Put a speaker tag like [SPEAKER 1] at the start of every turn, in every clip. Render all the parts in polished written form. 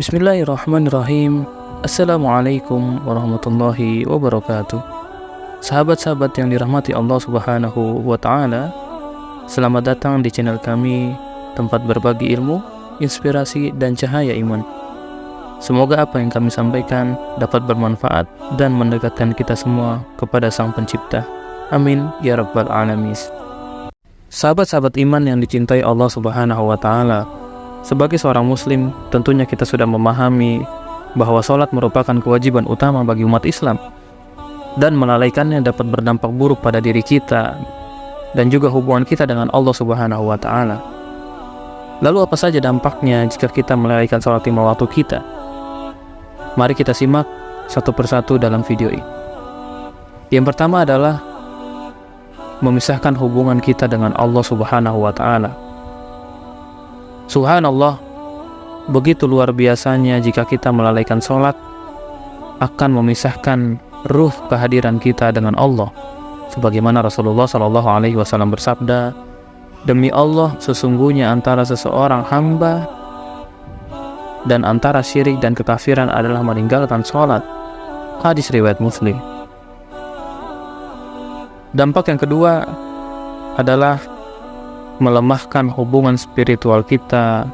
[SPEAKER 1] Bismillahirrahmanirrahim. Assalamualaikum warahmatullahi wabarakatuh. Sahabat-sahabat yang dirahmati Allah Subhanahu wa Ta'ala, selamat datang di channel kami, tempat berbagi ilmu, inspirasi, dan cahaya iman. Semoga apa yang kami sampaikan dapat bermanfaat dan mendekatkan kita semua kepada Sang Pencipta. Amin ya rabbal alamin. Sahabat-sahabat iman yang dicintai Allah Subhanahu wa Ta'ala, sebagai seorang muslim, tentunya kita sudah memahami bahwa sholat merupakan kewajiban utama bagi umat Islam, dan melalaikannya dapat berdampak buruk pada diri kita dan juga hubungan kita dengan Allah Subhanahu wa Ta'ala. Lalu apa saja dampaknya jika kita melalaikan sholat lima waktu kita? Mari kita simak satu persatu dalam video ini. Yang pertama adalah memisahkan hubungan kita dengan Allah Subhanahu wa Ta'ala. Subhanallah, begitu luar biasanya jika kita melalaikan sholat akan memisahkan ruh kehadiran kita dengan Allah. Sebagaimana Rasulullah SAW bersabda, "Demi Allah, sesungguhnya antara seseorang hamba dan antara syirik dan kekafiran adalah meninggalkan sholat." Hadis riwayat Muslim. Dampak yang kedua adalah melemahkan hubungan spiritual kita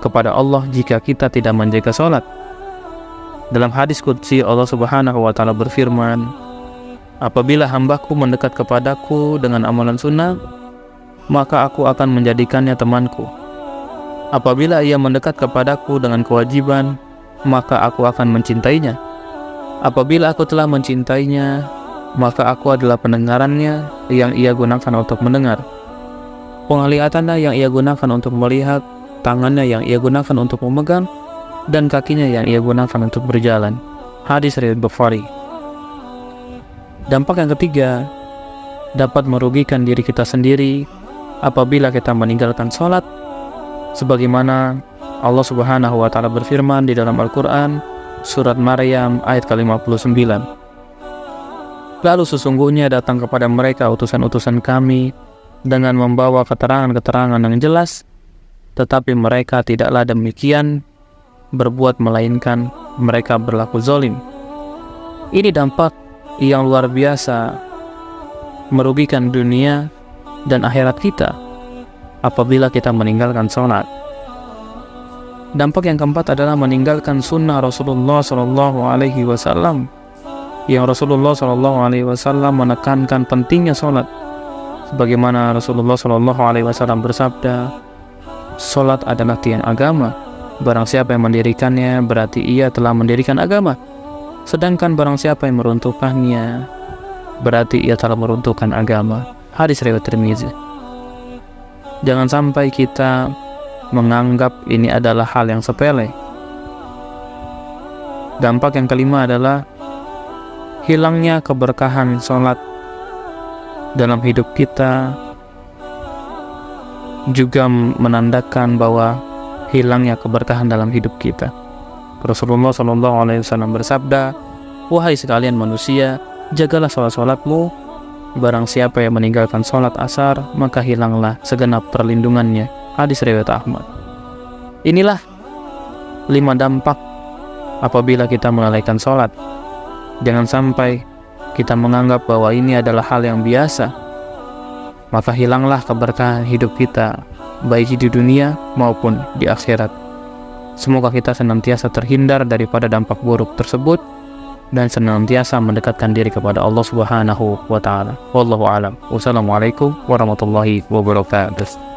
[SPEAKER 1] kepada Allah jika kita tidak menjaga sholat. Dalam hadis qudsi, Allah Subhanahu wa Ta'ala berfirman, "Apabila hambaku mendekat kepadaku dengan amalan sunnah, maka aku akan menjadikannya temanku. Apabila ia mendekat kepadaku dengan kewajiban, maka aku akan mencintainya. Apabila aku telah mencintainya, maka aku adalah pendengarannya yang ia gunakan untuk mendengar, penglihatannya yang ia gunakan untuk melihat, tangannya yang ia gunakan untuk memegang, dan kakinya yang ia gunakan untuk berjalan." Hadis riwayat Bukhari. Dampak yang ketiga, dapat merugikan diri kita sendiri apabila kita meninggalkan sholat, sebagaimana Allah Subhanahu wa Ta'ala berfirman di dalam Al-Quran, surat Maryam ayat ke-59. "Lalu sesungguhnya datang kepada mereka utusan-utusan kami dengan membawa keterangan-keterangan yang jelas, tetapi mereka tidaklah demikian berbuat, melainkan mereka berlaku zalim." Ini dampak yang luar biasa merugikan dunia dan akhirat kita apabila kita meninggalkan sholat. Dampak yang keempat adalah meninggalkan sunnah Rasulullah SAW, yang Rasulullah SAW menekankan pentingnya sholat. Sebagaimana Rasulullah SAW bersabda, "Sholat adalah tiang agama. Barang siapa yang mendirikannya, berarti ia telah mendirikan agama. Sedangkan barang siapa yang meruntuhkannya, berarti ia telah meruntuhkan agama." Hadis riwayat Tirmizi. Jangan sampai kita menganggap ini adalah hal yang sepele. Dampak yang kelima adalah hilangnya keberkahan sholat dalam hidup kita, juga menandakan bahwa hilangnya keberkahan dalam hidup kita. Rasulullah SAW bersabda, "Wahai sekalian manusia, jagalah sholat-sholatmu. Barang siapa yang meninggalkan sholat asar, maka hilanglah segenap perlindungannya." Hadis riwayat Ahmad. Inilah 5 dampak apabila kita melalaikan sholat. Jangan sampai kita menganggap bahwa ini adalah hal yang biasa, maka hilanglah keberkahan hidup kita, baik di dunia maupun di akhirat. Semoga kita senantiasa terhindar daripada dampak buruk tersebut dan senantiasa mendekatkan diri kepada Allah Subhanahu wa Ta'ala. Wallahu a'lam. Wassalamualaikum warahmatullahi wabarakatuh.